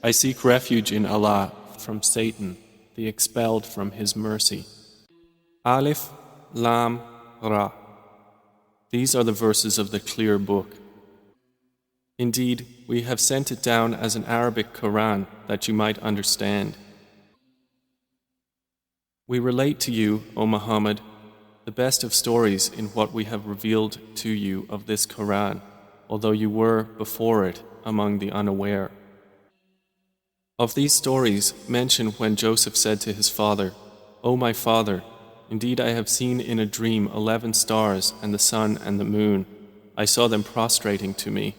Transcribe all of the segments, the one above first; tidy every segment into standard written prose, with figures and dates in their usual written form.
I seek refuge in Allah from Satan, the expelled from His mercy. Alif, Lam, Ra. These are the verses of the clear book. Indeed, we have sent it down as an Arabic Quran that you might understand. We relate to you, O Muhammad, the best of stories in what we have revealed to you of this Quran, although you were before it among the unaware. Of these stories, mention when Joseph said to his father, O my father, indeed I have seen in a dream 11 stars and the sun and the moon. I saw them prostrating to me.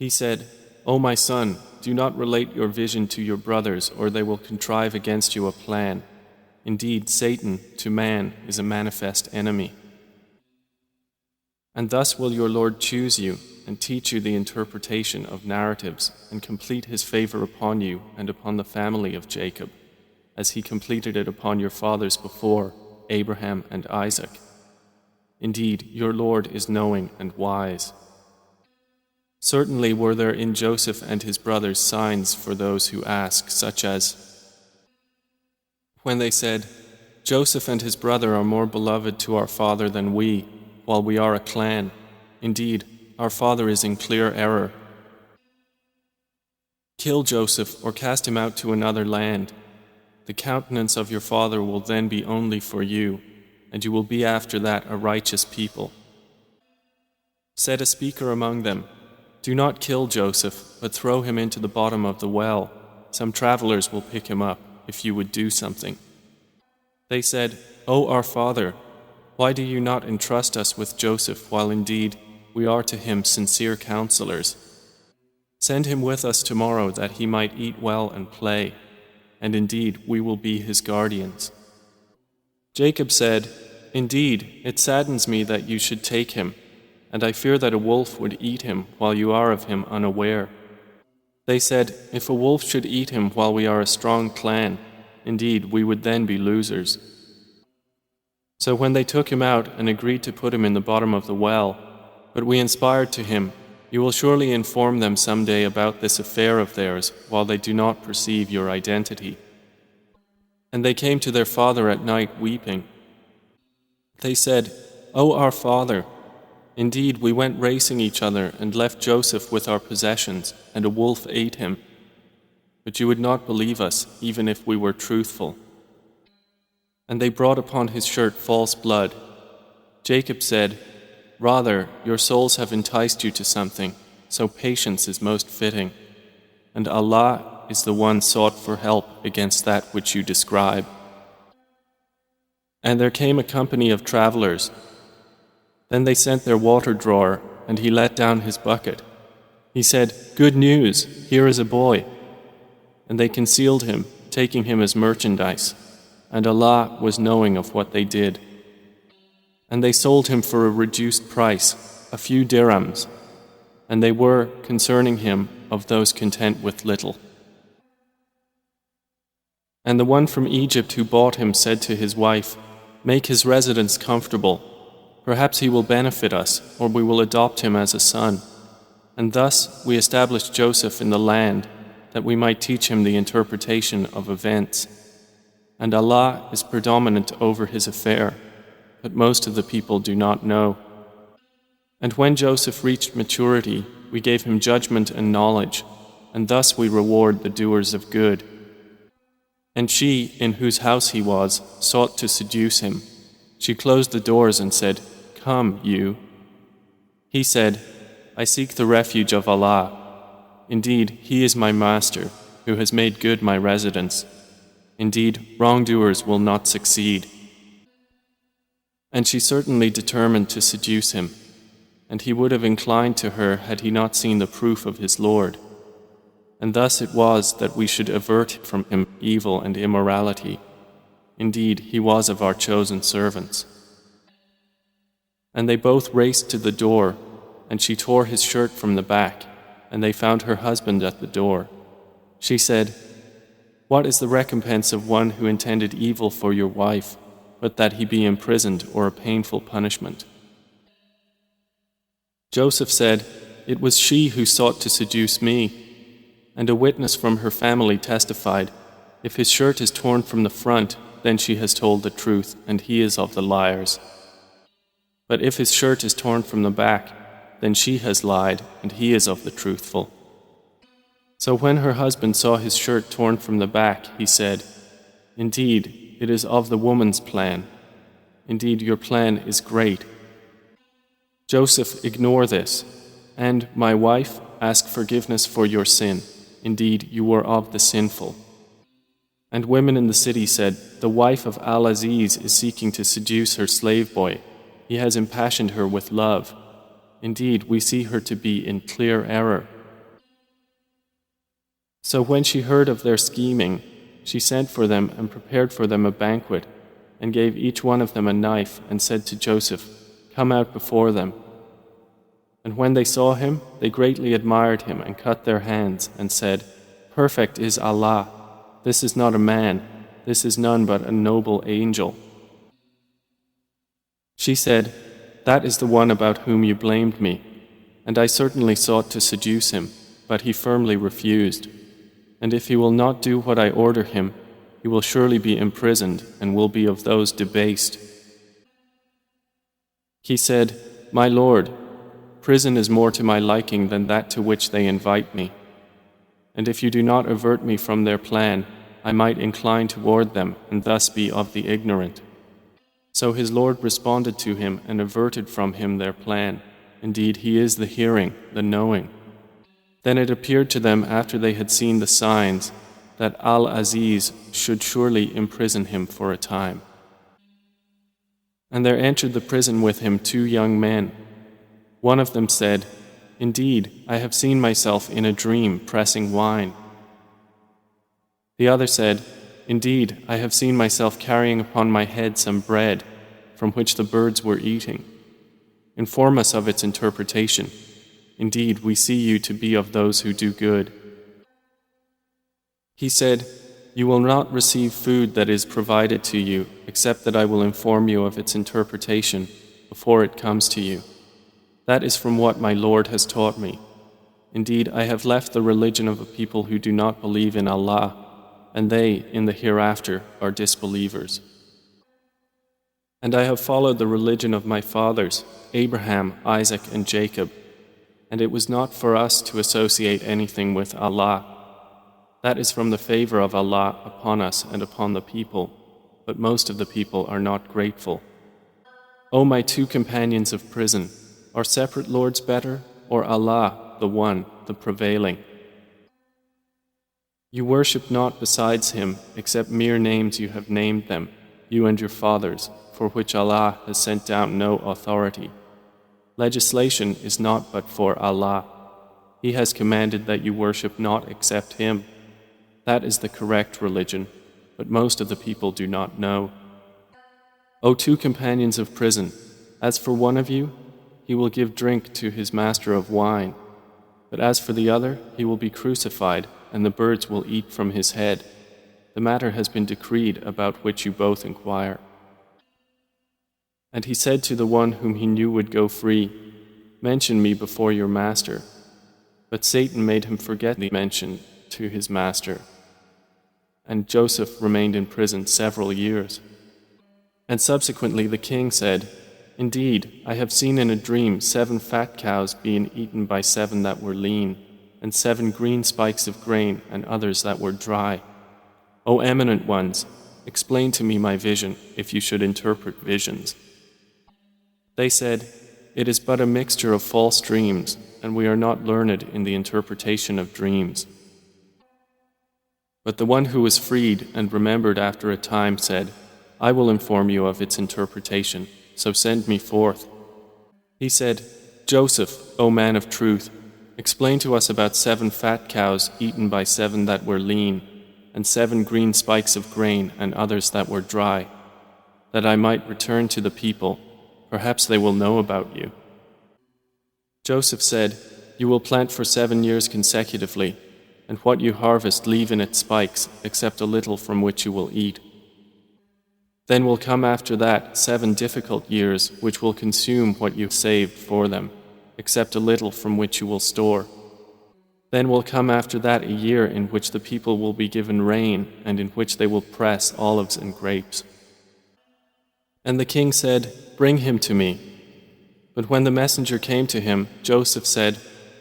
He said, O my son, do not relate your vision to your brothers, or they will contrive against you a plan. Indeed, Satan, to man, is a manifest enemy. And thus will your Lord choose you and teach you the interpretation of narratives and complete His favor upon you and upon the family of Jacob, as He completed it upon your fathers before, Abraham and Isaac. Indeed, your Lord is knowing and wise. Certainly were there in Joseph and his brothers signs for those who ask, such as when they said, Joseph and his brother are more beloved to our father than we, while we are a clan. Indeed, our father is in clear error. Kill Joseph or cast him out to another land. The countenance of your father will then be only for you, and you will be after that a righteous people. Said a speaker among them, do not kill Joseph, but throw him into the bottom of the well. Some travelers will pick him up, if you would do something. They said, O our father, why do you not entrust us with Joseph, while indeed we are to him sincere counselors? Send him with us tomorrow, that he might eat well and play, and indeed we will be his guardians. Jacob said, Indeed, it saddens me that you should take him, and I fear that a wolf would eat him while you are of him unaware. They said, If a wolf should eat him while we are a strong clan, indeed we would then be losers. So when they took him out and agreed to put him in the bottom of the well, but we inspired to him, you will surely inform them someday about this affair of theirs while they do not perceive your identity. And they came to their father at night weeping. They said, O our father, indeed we went racing each other and left Joseph with our possessions, and a wolf ate him. But you would not believe us, even if we were truthful. And they brought upon his shirt false blood. Jacob said, Rather, your souls have enticed you to something, so patience is most fitting. And Allah is the one sought for help against that which you describe. And there came a company of travelers. Then they sent their water drawer, and he let down his bucket. He said, Good news, here is a boy. And they concealed him, taking him as merchandise. And Allah was knowing of what they did. And they sold him for a reduced price, a few dirhams. And they were, concerning him, of those content with little. And the one from Egypt who bought him said to his wife, Make his residence comfortable. Perhaps he will benefit us, or we will adopt him as a son. And thus we established Joseph in the land, that we might teach him the interpretation of events. And Allah is predominant over his affair, but most of the people do not know. And when Joseph reached maturity, we gave him judgment and knowledge, and thus we reward the doers of good. And she, in whose house he was, sought to seduce him. She closed the doors and said, Come, you. He said, I seek the refuge of Allah. Indeed, He is my master, who has made good my residence. Indeed, wrongdoers will not succeed. And she certainly determined to seduce him, and he would have inclined to her had he not seen the proof of his Lord. And thus it was that we should avert from him evil and immorality. Indeed, he was of our chosen servants. And they both raced to the door, and she tore his shirt from the back, and they found her husband at the door. She said, What is the recompense of one who intended evil for your wife, but that he be imprisoned or a painful punishment? Joseph said, It was she who sought to seduce me, And a witness from her family testified, if his shirt is torn from the front, then she has told the truth, and he is of the liars. But if his shirt is torn from the back, then she has lied, and he is of the truthful. So when her husband saw his shirt torn from the back, he said, indeed, it is of the woman's plan. Indeed, your plan is great. Joseph, ignore this, and, my wife, ask forgiveness for your sin. Indeed, you were of the sinful. And women in the city said, the wife of Al-Aziz is seeking to seduce her slave boy. He has impassioned her with love. Indeed, we see her to be in clear error. So when she heard of their scheming, she sent for them and prepared for them a banquet, and gave each one of them a knife, and said to Joseph, come out before them. And when they saw him, they greatly admired him and cut their hands, and said, perfect is Allah. This is not a man, this is none but a noble angel. She said, that is the one about whom you blamed me, and I certainly sought to seduce him, but he firmly refused. And if he will not do what I order him, he will surely be imprisoned and will be of those debased. He said, my Lord, prison is more to my liking than that to which they invite me. And if you do not avert me from their plan, I might incline toward them and thus be of the ignorant. So his Lord responded to him and averted from him their plan. Indeed, he is the hearing, the knowing. Then it appeared to them after they had seen the signs that Al-Aziz should surely imprison him for a time. And there entered the prison with him 2 young men. One of them said, indeed, I have seen myself in a dream pressing wine. The other said, indeed, I have seen myself carrying upon my head some bread from which the birds were eating. Inform us of its interpretation. Indeed, we see you to be of those who do good. He said, you will not receive food that is provided to you, except that I will inform you of its interpretation before it comes to you. That is from what my Lord has taught me. Indeed, I have left the religion of a people who do not believe in Allah, and they, in the hereafter, are disbelievers. And I have followed the religion of my fathers, Abraham, Isaac, and Jacob, and it was not for us to associate anything with Allah. That is from the favor of Allah upon us and upon the people, but most of the people are not grateful. O my 2 companions of prison, are separate lords better, or Allah, the One, the Prevailing? You worship not besides Him except mere names you have named them, you and your fathers, for which Allah has sent down no authority. Legislation is not but for Allah. He has commanded that you worship not except Him. That is the correct religion, but most of the people do not know. O 2 companions of prison, as for one of you, he will give drink to his master of wine, but as for the other, he will be crucified, and the birds will eat from his head. The matter has been decreed about which you both inquire. And he said to the one whom he knew would go free, mention me before your master. But Satan made him forget the mention to his master. And Joseph remained in prison several years. And subsequently the king said, indeed, I have seen in a dream 7 fat cows being eaten by 7 that were lean, and 7 green spikes of grain and others that were dry. O eminent ones, explain to me my vision, if you should interpret visions. They said, it is but a mixture of false dreams, and we are not learned in the interpretation of dreams. But the one who was freed and remembered after a time said, I will inform you of its interpretation, so send me forth. He said, Joseph, O man of truth, explain to us about 7 fat cows eaten by 7 that were lean, and 7 green spikes of grain and others that were dry, that I might return to the people. Perhaps they will know about you. Joseph said, you will plant for 7 years consecutively, and what you harvest leave in its spikes, except a little from which you will eat. Then will come after that 7 difficult years, which will consume what you saved for them, except a little from which you will store. Then will come after that a year in which the people will be given rain and in which they will press olives and grapes. And the king said, "Bring him to me." But when the messenger came to him, Joseph said,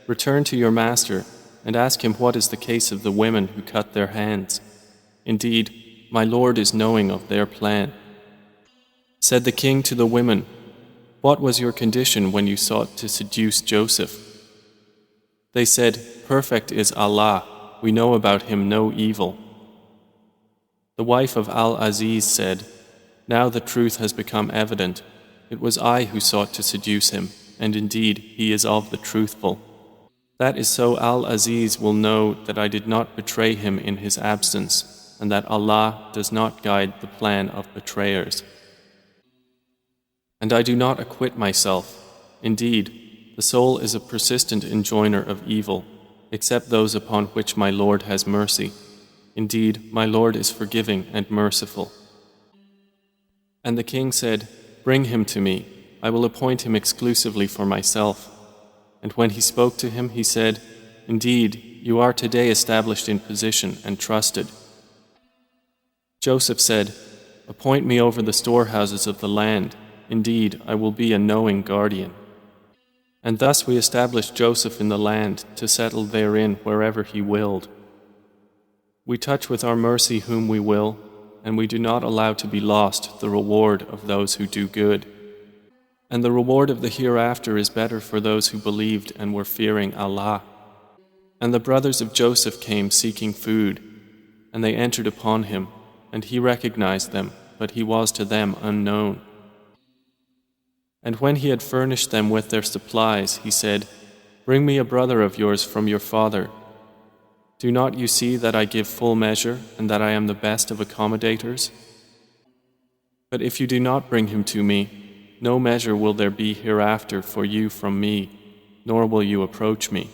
"Return to your master and ask him what is the case of the women who cut their hands. Indeed, my Lord is knowing of their plan." Said the king to the women, "What was your condition when you sought to seduce Joseph?" They said, "Perfect is Allah, we know about him no evil." The wife of Al-Aziz said, "Now the truth has become evident. It was I who sought to seduce him, and indeed he is of the truthful. That is so Al-Aziz will know that I did not betray him in his absence, and that Allah does not guide the plan of betrayers. And I do not acquit myself. Indeed, the soul is a persistent enjoiner of evil, except those upon which my Lord has mercy. Indeed, my Lord is forgiving and merciful." And the king said, "Bring him to me. I will appoint him exclusively for myself." And when he spoke to him, he said, "Indeed, you are today established in position and trusted." Joseph said, "Appoint me over the storehouses of the land. Indeed, I will be a knowing guardian." And thus we established Joseph in the land to settle therein wherever he willed. We touch with our mercy whom we will, and we do not allow to be lost the reward of those who do good. And the reward of the hereafter is better for those who believed and were fearing Allah. And the brothers of Joseph came seeking food, and they entered upon him, and he recognized them, but he was to them unknown. And when he had furnished them with their supplies, he said, "Bring me a brother of yours from your father. Do not you see that I give full measure and that I am the best of accommodators? But if you do not bring him to me, no measure will there be hereafter for you from me, nor will you approach me."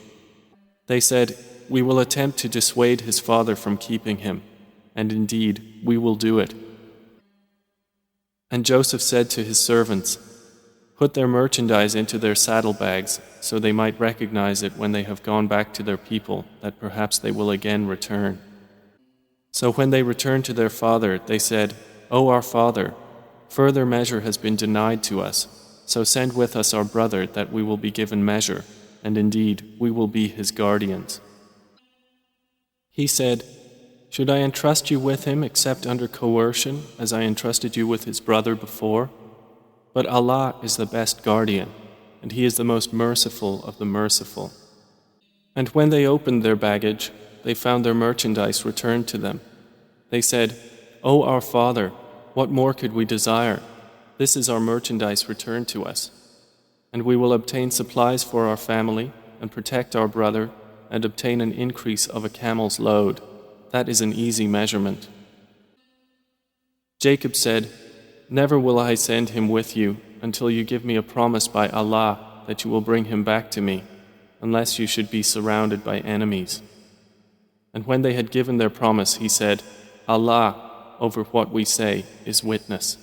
They said, "We will attempt to dissuade his father from keeping him, and indeed we will do it." And Joseph said to his servants, "Put their merchandise into their saddlebags, so they might recognize it when they have gone back to their people, that perhaps they will again return." So when they returned to their father, they said, "O our father, further measure has been denied to us, so send with us our brother that we will be given measure, and indeed we will be his guardians." He said, "Should I entrust you with him except under coercion, as I entrusted you with his brother before? But Allah is the best guardian, and He is the most merciful of the merciful." And when they opened their baggage, they found their merchandise returned to them. They said, "O our father, what more could we desire? This is our merchandise returned to us. And we will obtain supplies for our family, and protect our brother, and obtain an increase of a camel's load. That is an easy measurement." Jacob said, "Never will I send him with you until you give me a promise by Allah that you will bring him back to me, unless you should be surrounded by enemies." And when they had given their promise, he said, "Allah, over what we say, is witness."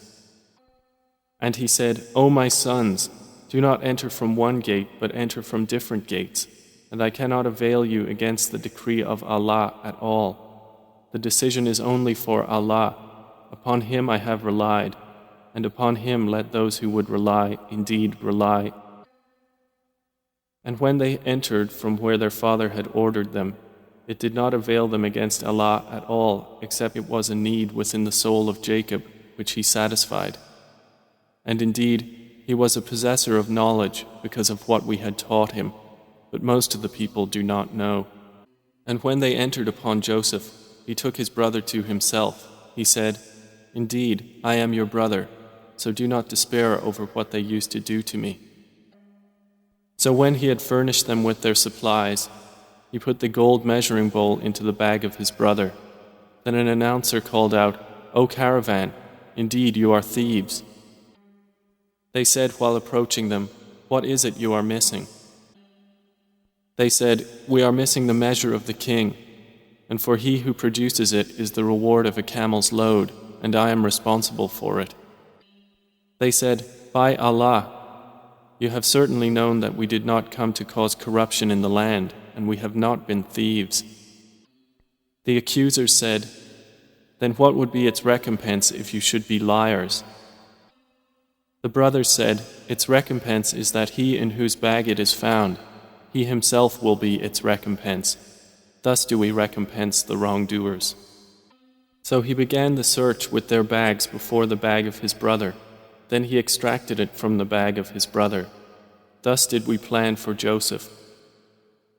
And he said, "O my sons, do not enter from one gate, but enter from different gates, and I cannot avail you against the decree of Allah at all. The decision is only for Allah. Upon Him I have relied, and upon Him let those who would rely indeed rely." And when they entered from where their father had ordered them, it did not avail them against Allah at all, except it was a need within the soul of Jacob, which he satisfied. And indeed, he was a possessor of knowledge because of what we had taught him, but most of the people do not know. And when they entered upon Joseph, he took his brother to himself. He said, "Indeed, I am your brother, so do not despair over what they used to do to me." So when he had furnished them with their supplies, he put the gold measuring bowl into the bag of his brother. Then an announcer called out, "O caravan, indeed you are thieves." They said while approaching them, "What is it you are missing?" They said, "We are missing the measure of the king, and for he who produces it is the reward of a camel's load, and I am responsible for it." They said, "By Allah, you have certainly known that we did not come to cause corruption in the land, and we have not been thieves." The accusers said, "Then what would be its recompense if you should be liars?" The brothers said, "Its recompense is that he in whose bag it is found, he himself will be its recompense. Thus do we recompense the wrongdoers." So he began the search with their bags before the bag of his brother. Then he extracted it from the bag of his brother. Thus did we plan for Joseph.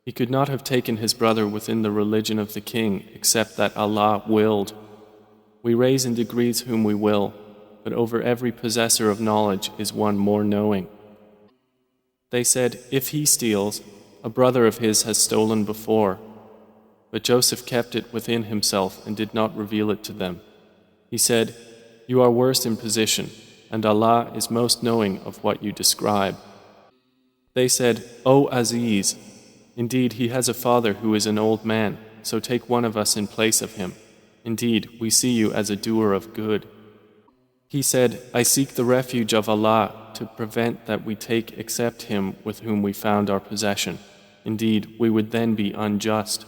He could not have taken his brother within the religion of the king except that Allah willed. We raise in degrees whom we will, but over every possessor of knowledge is one more knowing. They said, "If he steals, a brother of his has stolen before." But Joseph kept it within himself and did not reveal it to them. He said, "You are worse in position, and Allah is most knowing of what you describe." They said, "O Aziz, indeed he has a father who is an old man, so take one of us in place of him. Indeed, we see you as a doer of good." He said, "I seek the refuge of Allah to prevent that we take except him with whom we found our possession. Indeed, we would then be unjust."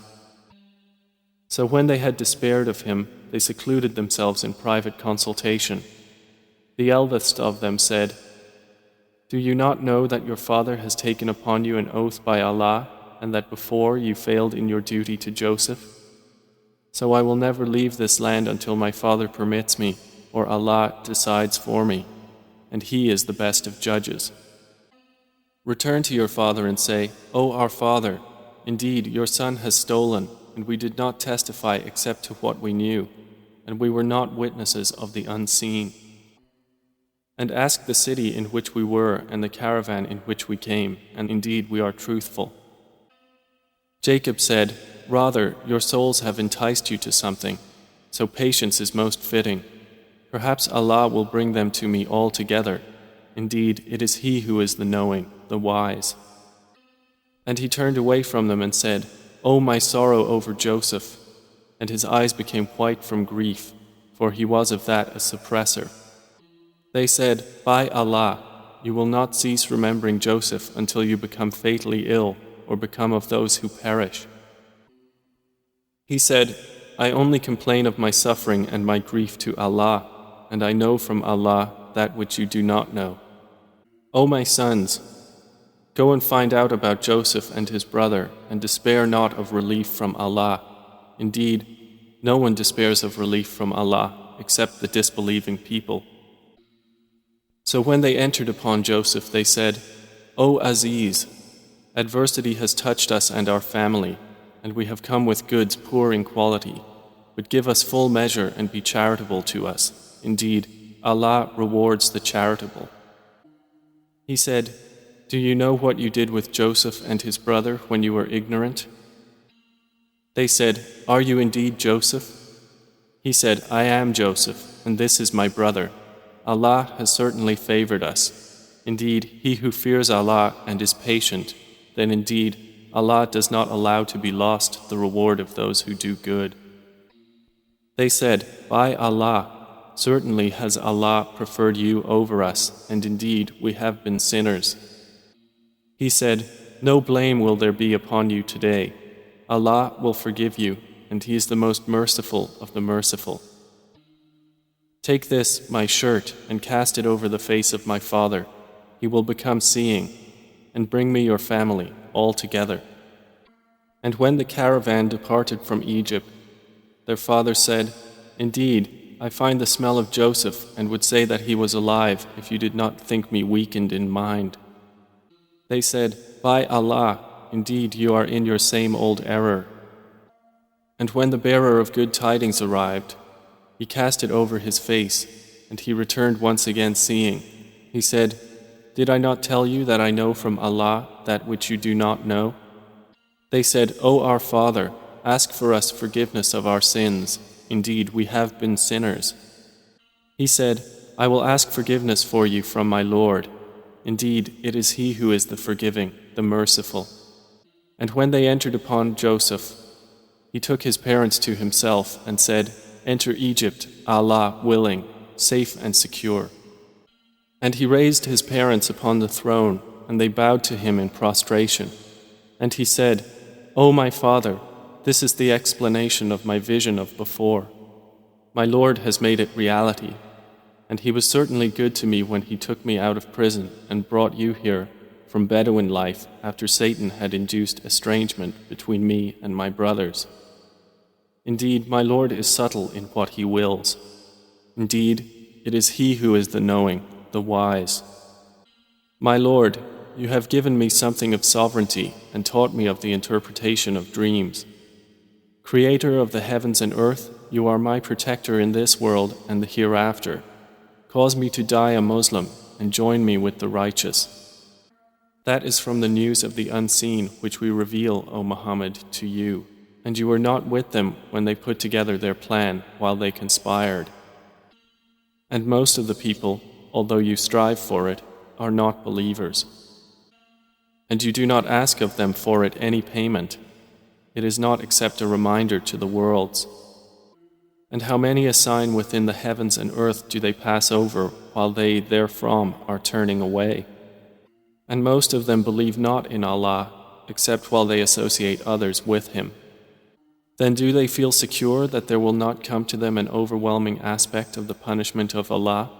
So when they had despaired of him, they secluded themselves in private consultation. The eldest of them said, "Do you not know that your father has taken upon you an oath by Allah, and that before you failed in your duty to Joseph? So I will never leave this land until my father permits me, or Allah decides for me, and He is the best of judges. Return to your father and say, 'O our father, indeed your son has stolen, and we did not testify except to what we knew, and we were not witnesses of the unseen. And ask the city in which we were and the caravan in which we came, and indeed we are truthful.' Jacob said, 'Rather, your souls have enticed you to something, so patience is most fitting. Perhaps Allah will bring them to me all together. Indeed, it is He who is the knowing, the wise.' And he turned away from them and said, 'O my sorrow over Joseph,' and his eyes became white from grief, for he was of that a suppressor. They said, 'By Allah, you will not cease remembering Joseph until you become fatally ill or become of those who perish.' He said, 'I only complain of my suffering and my grief to Allah, and I know from Allah that which you do not know. O my sons, go and find out about Joseph and his brother, and despair not of relief from Allah. Indeed, no one despairs of relief from Allah except the disbelieving people.' So when they entered upon Joseph, they said, 'O Aziz, adversity has touched us and our family, and we have come with goods poor in quality, but give us full measure and be charitable to us. Indeed, Allah rewards the charitable.' He said, 'Do you know what you did with Joseph and his brother when you were ignorant?' They said, 'Are you indeed Joseph?' He said, 'I am Joseph, and this is my brother. Allah has certainly favored us. Indeed, he who fears Allah and is patient, then indeed Allah does not allow to be lost the reward of those who do good.' They said, 'By Allah, certainly has Allah preferred you over us, and indeed we have been sinners.' He said, 'No blame will there be upon you today. Allah will forgive you, and He is the most merciful of the merciful. Take this, my shirt, and cast it over the face of my father. He will become seeing, and bring me your family all together.' And when the caravan departed from Egypt, their father said, 'Indeed, I find the smell of Joseph and would say that he was alive if you did not think me weakened in mind.' They said, 'By Allah, indeed you are in your same old error.' And when the bearer of good tidings arrived, he cast it over his face, and he returned once again seeing. He said, 'Did I not tell you that I know from Allah that which you do not know?' They said, 'O our father, ask for us forgiveness of our sins. Indeed, we have been sinners.' He said, 'I will ask forgiveness for you from my Lord. Indeed, it is He who is the forgiving, the merciful.' And when they entered upon Joseph, he took his parents to himself and said, 'Enter Egypt, Allah willing, safe and secure.' And he raised his parents upon the throne, and they bowed to him in prostration. And he said, "O my father, this is the explanation of my vision of before. My Lord has made it reality, and He was certainly good to me when He took me out of prison and brought you here from Bedouin life after Satan had induced estrangement between me and my brothers. Indeed, my Lord is subtle in what He wills. Indeed, it is He who is the knowing, the wise. My Lord, you have given me something of sovereignty and taught me of the interpretation of dreams. Creator of the heavens and earth, you are my protector in this world and the hereafter. Cause me to die a Muslim and join me with the righteous. That is from the news of the unseen which we reveal, O Muhammad, to you, and you were not with them when they put together their plan while they conspired. And most of the people, although you strive for it, are not believers. And you do not ask of them for it any payment. It is not except a reminder to the worlds. And how many a sign within the heavens and earth do they pass over while they therefrom are turning away? And most of them believe not in Allah, except while they associate others with Him. Then do they feel secure that there will not come to them an overwhelming aspect of the punishment of Allah,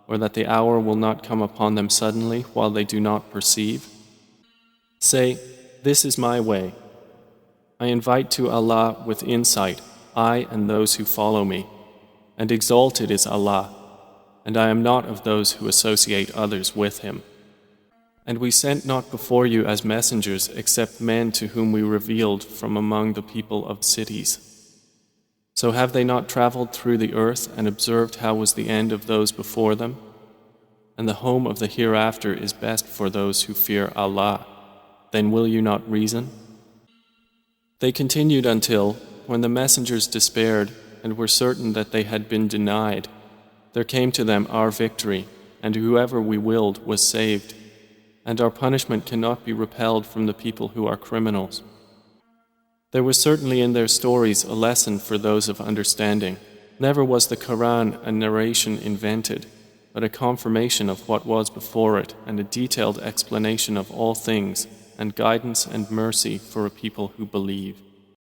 or that the hour will not come upon them suddenly while they do not perceive? Say, this is my way. I invite to Allah with insight, I and those who follow me, and exalted is Allah, and I am not of those who associate others with Him. And we sent not before you as messengers except men to whom we revealed from among the people of cities. So have they not traveled through the earth and observed how was the end of those before them? And the home of the hereafter is best for those who fear Allah. Then will you not reason? They continued until, when the messengers despaired and were certain that they had been denied, there came to them our victory, and whoever we willed was saved. And our punishment cannot be repelled from the people who are criminals. There was certainly in their stories a lesson for those of understanding. Never was the Quran a narration invented, but a confirmation of what was before it and a detailed explanation of all things and guidance and mercy for a people who believe.